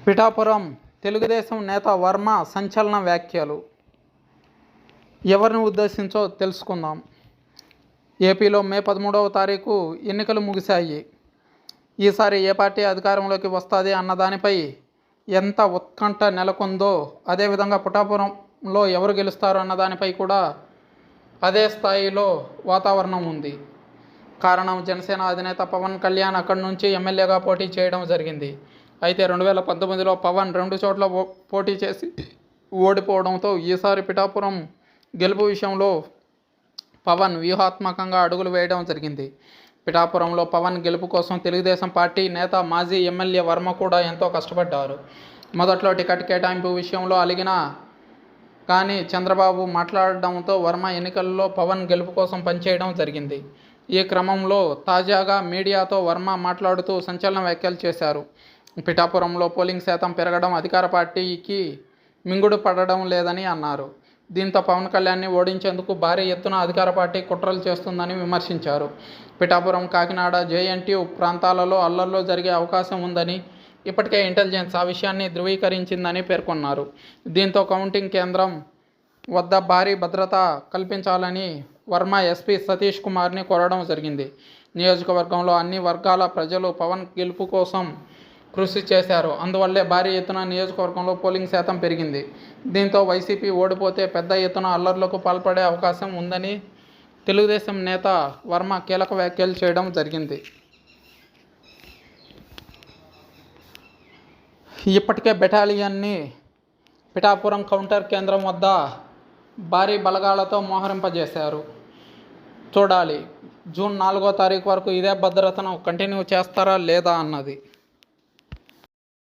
పిఠాపురం తెలుగుదేశం నేత వర్మ సంచలన వ్యాఖ్యలు. ఎవరిని ఉద్దేశించో తెలుసుకుందాం. ఏపీలో మే 13వ తారీఖు ఎన్నికలు ముగిశాయి. ఈసారి ఏ పార్టీ అధికారంలోకి వస్తుంది అన్న దానిపై ఎంత ఉత్కంఠ నెలకొందో, అదేవిధంగా పిఠాపురంలో ఎవరు గెలుస్తారు అన్న దానిపై కూడా అదే స్థాయిలో వాతావరణం ఉంది. కారణం, జనసేన అధినేత పవన్ కళ్యాణ్ అక్కడి నుంచి ఎమ్మెల్యేగా పోటీ చేయడం జరిగింది. అయితే 2019లో పవన్ 2 చోట్ల పోటీ చేసి ఓడిపోవడంతో ఈసారి పిఠాపురం గెలుపు విషయంలో పవన్ వ్యూహాత్మకంగా అడుగులు వేయడం జరిగింది. పిఠాపురంలో పవన్ గెలుపు కోసం తెలుగుదేశం పార్టీ నేత మాజీ ఎమ్మెల్యే వర్మ కూడా ఎంతో కష్టపడ్డారు. మొదట్లో టికెట్ కేటాయింపు విషయంలో అలిగినా కానీ చంద్రబాబు మాట్లాడడంతో వర్మ ఎన్నికల్లో పవన్ గెలుపు కోసం పనిచేయడం జరిగింది. ఈ క్రమంలో తాజాగా మీడియాతో వర్మ మాట్లాడుతూ సంచలన వ్యాఖ్యలు చేశారు. పిఠాపురంలో పోలింగ్ శాతం పెరగడం అధికార పార్టీకి మింగుడు పడడం లేదని అన్నారు. దీంతో పవన్ కళ్యాణ్ని ఓడించేందుకు భారీ ఎత్తున అధికార పార్టీ కుట్రలు చేస్తుందని విమర్శించారు. పిఠాపురం, కాకినాడ, జేఎన్టీయూ ప్రాంతాలలో అల్లర్లు జరిగే అవకాశం ఉందని ఇప్పటికే ఇంటెలిజెన్స్ ఆ విషయాన్ని ధృవీకరించిందని పేర్కొన్నారు. దీంతో కౌంటింగ్ కేంద్రం వద్ద భారీ భద్రత కల్పించాలని వర్మ ఎస్పీ సతీష్ కుమార్ని కోరడం జరిగింది. నియోజకవర్గంలో అన్ని వర్గాల ప్రజలు పవన్ గెలుపు కోసం కృషి చేశారు. అందువల్లే భారీ ఎత్తున నియోజకవర్గంలో పోలింగ్ శాతం పెరిగింది. దీంతో వైసీపీ ఓడిపోతే పెద్ద ఎత్తున అల్లర్లకు పాల్పడే అవకాశం ఉందని తెలుగుదేశం నేత వర్మ కీలక వ్యాఖ్యలు చేయడం జరిగింది. ఇప్పటికే బెటాలియన్ని పిఠాపురం కౌంటర్ కేంద్రం వద్ద భారీ బలగాలతో మోహరింపజేశారు. చూడాలి, జూన్ 4వ తారీఖు వరకు ఇదే భద్రతను కంటిన్యూ చేస్తారా లేదా అన్నది.